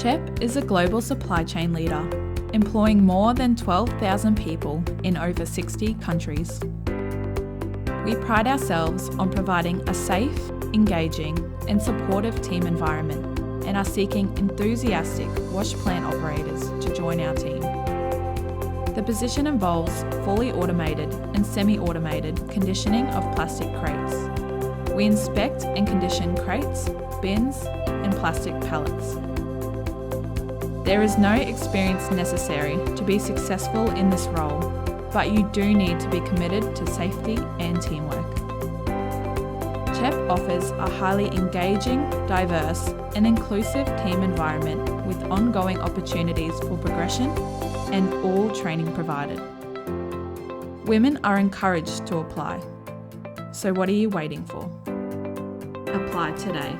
CHEP is a global supply chain leader, employing more than 12,000 people in over 60 countries. We pride ourselves on providing a safe, engaging, and supportive team environment and are seeking enthusiastic wash plant operators to join our team. The position involves fully automated and semi-automated conditioning of plastic crates. We inspect and condition crates, bins, and plastic pallets. There is no experience necessary to be successful in this role, but you do need to be committed to safety and teamwork. CHEP offers a highly engaging, diverse, and inclusive team environment with ongoing opportunities for progression and all training provided. Women are encouraged to apply. So what are you waiting for? Apply today.